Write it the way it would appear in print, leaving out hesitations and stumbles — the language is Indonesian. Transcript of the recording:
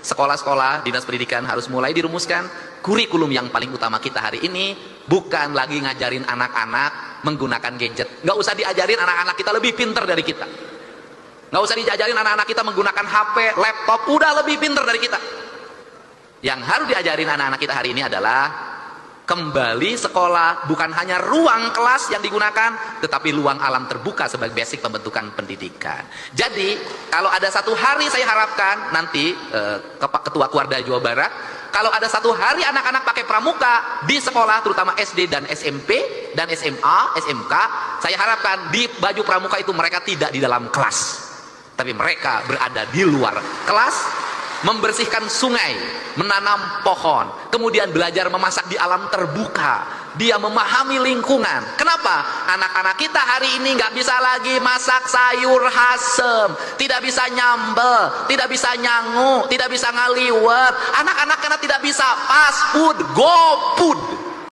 Sekolah-sekolah, dinas pendidikan harus mulai dirumuskan kurikulum yang paling utama kita hari ini bukan lagi ngajarin anak-anak menggunakan gadget. Nggak usah diajarin anak-anak kita lebih pintar dari kita. Nggak usah diajarin anak-anak kita menggunakan HP, laptop, udah lebih pintar dari kita. Yang harus diajarin anak-anak kita hari ini adalah kembali sekolah bukan hanya ruang kelas yang digunakan, tetapi ruang alam terbuka sebagai basic pembentukan pendidikan. Jadi kalau ada satu hari, saya harapkan nanti Ketua Kuarda Jawa Barat, kalau ada satu hari anak-anak pakai pramuka di sekolah, terutama SD dan SMP dan SMA, SMK, saya harapkan di baju pramuka itu mereka tidak di dalam kelas, tapi mereka berada di luar kelas, membersihkan sungai, menanam pohon, kemudian belajar memasak di alam terbuka. Dia memahami lingkungan. Kenapa? Anak-anak kita hari ini nggak bisa lagi masak sayur asem, tidak bisa nyambel, tidak bisa nyangu, tidak bisa ngaliwet. Anak-anak karena tidak bisa fast food, go food.